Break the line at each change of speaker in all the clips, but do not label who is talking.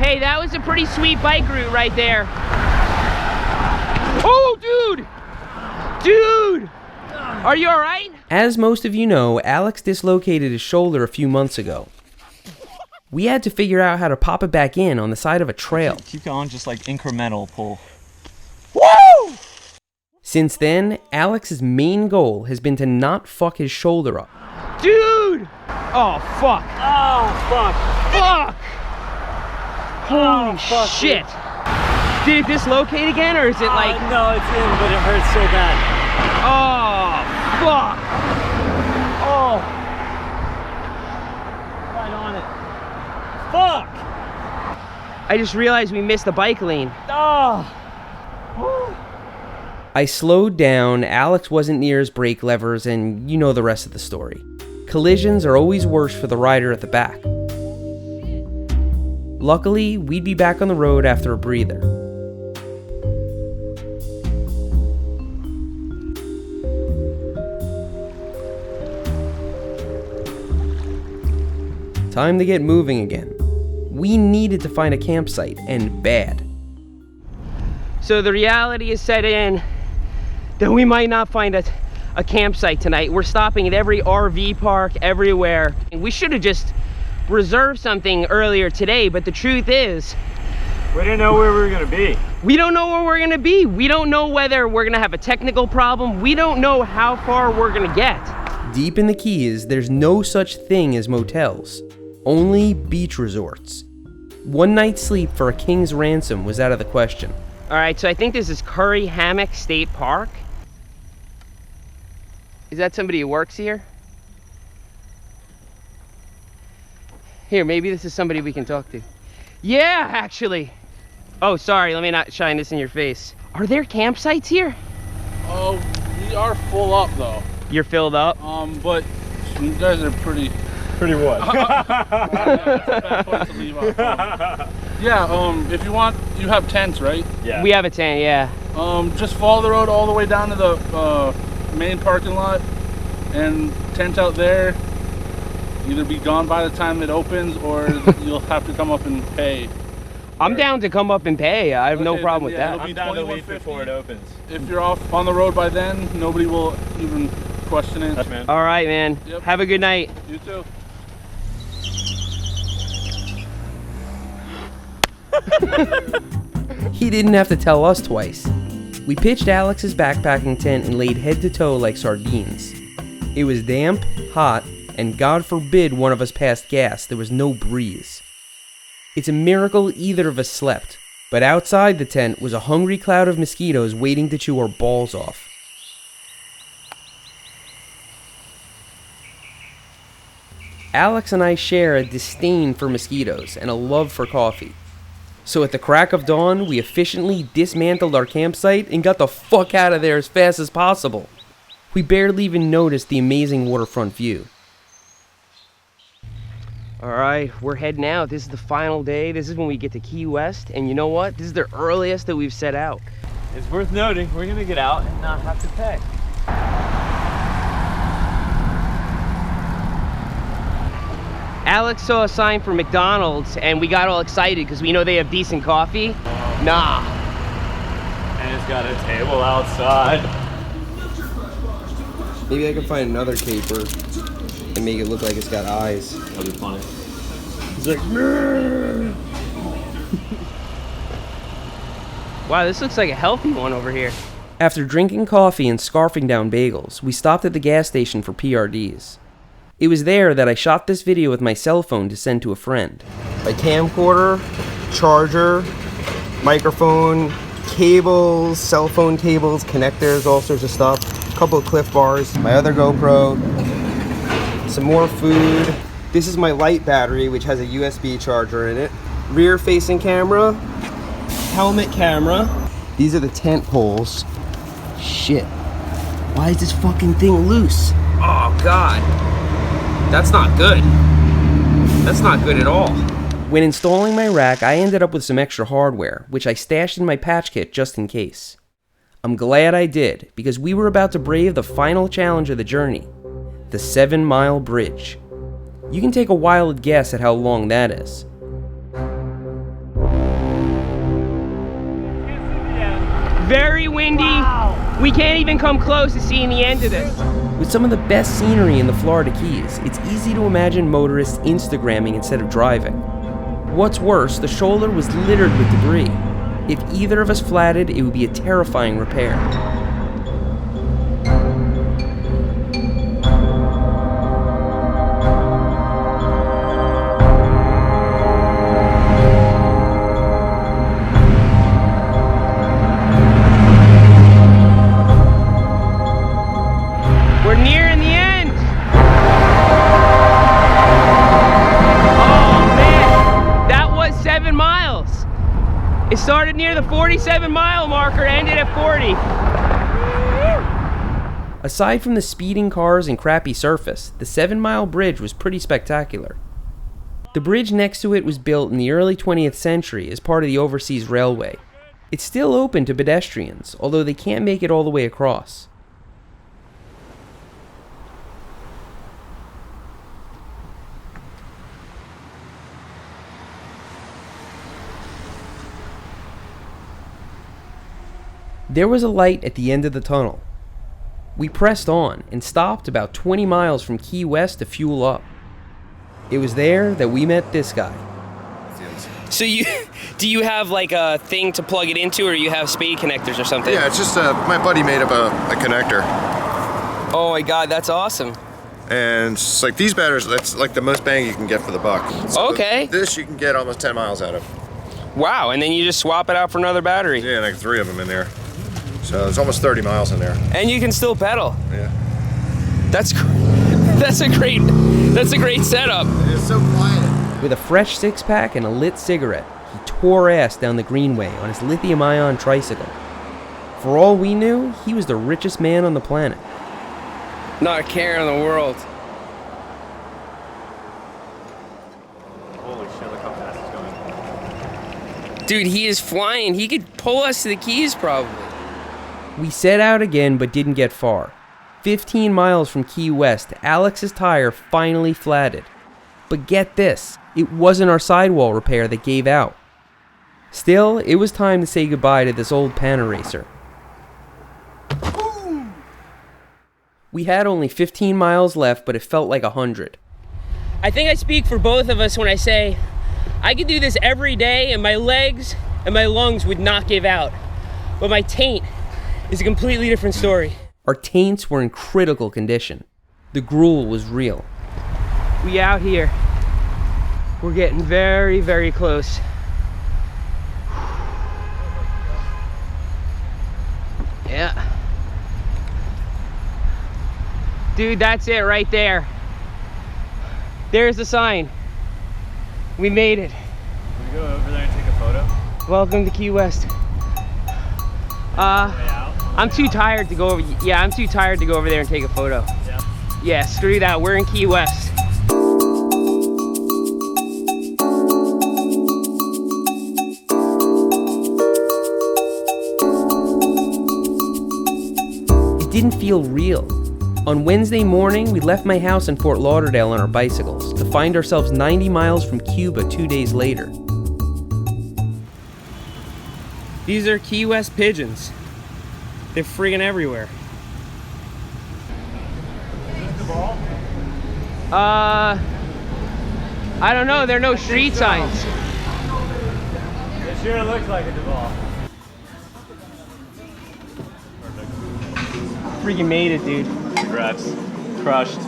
Hey, that was a pretty sweet bike route right there. Oh, dude! Dude! Are you all right?
As most of you know, Alex dislocated his shoulder a few months ago. We had to figure out how to pop it back in on the side of a trail.
Keep going, just like incremental pull.
Woo!
Since then, Alex's main goal has been to not fuck his shoulder up.
Dude! Oh, fuck.
Oh, fuck.
Fuck! Holy
fuck,
shit. Did it dislocate again, or is it like...
No, it's in, but it hurts so bad.
Oh, fuck!
Oh! Right on it. Fuck!
I just realized we missed the bike lane.
Oh!
I slowed down, Alex wasn't near his brake levers, and you know the rest of the story. Collisions are always worse for the rider at the back. Luckily, we'd be back on the road after a breather. Time to get moving again. We needed to find a campsite, and bad.
So the reality is set in that we might not find a campsite tonight. We're stopping at every RV park, everywhere. And we should have just reserved something earlier today, but the truth is,
We didn't know where we were gonna be.
we don't know where we're gonna be. We don't know whether we're gonna have a technical problem. We don't know how far we're gonna get.
Deep in the Keys, there's no such thing as motels, only beach resorts. One night's sleep for a king's ransom was out of the question.
All right, so I think this is Curry Hammock State Park. Is that somebody who works here? Here, maybe this is somebody we can talk to. Yeah, actually. Oh, sorry, let me not shine this in your face. Are there campsites here?
Oh, we are full up though.
You're filled up?
But you guys are pretty
What?
that's a bad place to leave off. If you want, you have tents, right?
Yeah.
We have a tent, yeah.
Just follow the road all the way down to the main parking lot and tent out there. Either be gone by the time it opens, or you'll have to come up and pay.
I'm down to come up and pay. I have no
Okay,
problem
then,
with
yeah,
that.
it'll be
I'm down to leave
$21.50.
before it opens.
If you're off on the road by then, nobody will even question it.
That's man.
All right, man.
Yep.
Have a good night.
You too.
He didn't have to tell us twice. We pitched Alex's backpacking tent and laid head to toe like sardines. It was damp, hot, and God forbid one of us passed gas, there was no breeze. It's a miracle either of us slept, but outside the tent was a hungry cloud of mosquitoes waiting to chew our balls off. Alex and I share a disdain for mosquitoes and a love for coffee. So at the crack of dawn, we efficiently dismantled our campsite and got the fuck out of there as fast as possible. We barely even noticed the amazing waterfront view.
All right, we're heading out. This is the final day. This is when we get to Key West. And you know what? This is the earliest that we've set out.
It's worth noting, we're gonna get out and not have to pay.
Alex saw a sign for McDonald's and we got all excited because we know they have decent coffee. Nah.
And it's got a table outside.
Maybe I can find another caper and make it look like it's got eyes.
That'd be funny.
He's like, "Meh."
Wow, this looks like a healthy one over here.
After drinking coffee and scarfing down bagels, we stopped at the gas station for PRDs. It was there that I shot this video with my cell phone to send to a friend. My camcorder, charger, microphone, cables, cell phone cables, connectors, all sorts of stuff. A couple of Cliff Bars, my other GoPro, some more food. This is my light battery, which has a USB charger in it. Rear facing camera, helmet camera. These are the tent poles. Shit. Why is this fucking thing loose? Oh God. That's not good. That's not good at all. When installing my rack, I ended up with some extra hardware, which I stashed in my patch kit just in case. I'm glad I did, because we were about to brave the final challenge of the journey, the 7-mile bridge. You can take a wild guess at how long that is.
windy. Wow. We can't even come close to seeing the end of this.
With some of the best scenery in the Florida Keys, it's easy to imagine motorists Instagramming instead of driving. What's worse, the shoulder was littered with debris. If either of us flatted, it would be a terrifying repair.
We're nearing the end. Oh man, that was 7 miles. It started near the 47-mile marker, ended at 40.
Aside from the speeding cars and crappy surface, the 7-mile bridge was pretty spectacular. The bridge next to it was built in the early 20th century as part of the Overseas Railway. It's still open to pedestrians, although they can't make it all the way across. There was a light at the end of the tunnel. We pressed on and stopped about 20 miles from Key West to fuel up. It was there that we met this guy.
So do you have like a thing to plug it into, or you have spade connectors or something?
Yeah, it's just my buddy made up a connector.
Oh my God, that's awesome.
And it's like these batteries, that's like the most bang you can get for the buck. So
okay.
This you can get almost 10 miles out of.
Wow, and then you just swap it out for another battery.
Yeah, like 3 of them in there. So there's almost 30 miles in there.
And you can still pedal.
Yeah.
That's a great setup.
It's so quiet.
With a fresh six-pack and a lit cigarette, he tore ass down the Greenway on his lithium-ion tricycle. For all we knew, he was the richest man on the planet.
Not a care in the world.
Holy shit, look how fast it's going.
Dude, he is flying. He could pull us to the Keys probably.
We set out again but didn't get far. 15 miles from Key West, Alex's tire finally flatted. But get this, it wasn't our sidewall repair that gave out. Still, it was time to say goodbye to this old Panaracer. We had only 15 miles left, but it felt like 100.
I think I speak for both of us when I say I could do this every day and my legs and my lungs would not give out. But my taint is a completely different story.
Our taints were in critical condition. The gruel was real.
We out here. We're getting very, very close. Yeah. Dude, that's it right there. There's the sign. We made it.
Can we go over there and take a photo?
Welcome to Key West. I'm too tired to go over. Yeah, I'm too tired to go over there and take a photo.
Yeah.
Yeah, screw that. We're in Key West.
It didn't feel real. On Wednesday morning, we left my house in Fort Lauderdale on our bicycles to find ourselves 90 miles from Cuba 2 days later.
These are Key West pigeons. They're friggin' everywhere. I don't know. There are no street signs.
It sure looks like a Duval.
Freaking made it, dude.
Congrats. Crushed.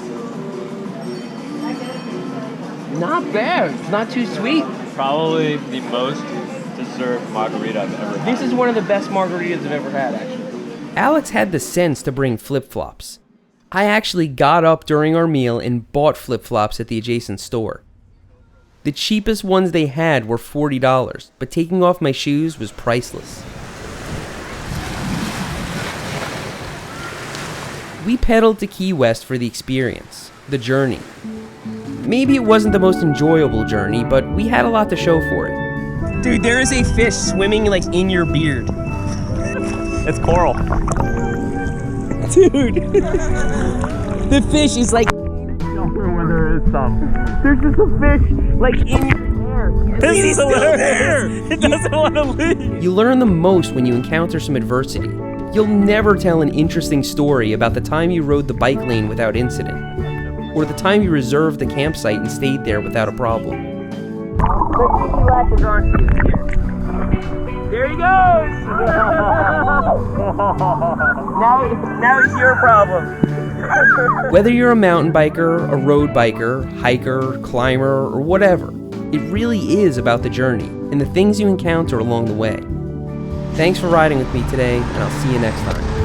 Not bad. It's not too sweet.
Probably the most deserved margarita I've ever had.
This is one of the best margaritas I've ever had, actually.
Alex had the sense to bring flip-flops. I actually got up during our meal and bought flip-flops at the adjacent store. The cheapest ones they had were $40, but taking off my shoes was priceless. We pedaled to Key West for the experience, the journey. Maybe it wasn't the most enjoyable journey, but we had a lot to show for it.
Dude, there is a fish swimming like in your beard.
It's coral.
Dude. The fish is like.
There is some.
There's just a fish like in your hair.
This is hilarious. It doesn't want to leave.
You learn the most when you encounter some adversity. You'll never tell an interesting story about the time you rode the bike lane without incident, or the time you reserved the campsite and stayed there without a problem.
There he goes! now it's your problem.
Whether you're a mountain biker, a road biker, hiker, climber, or whatever, it really is about the journey and the things you encounter along the way. Thanks for riding with me today, and I'll see you next time.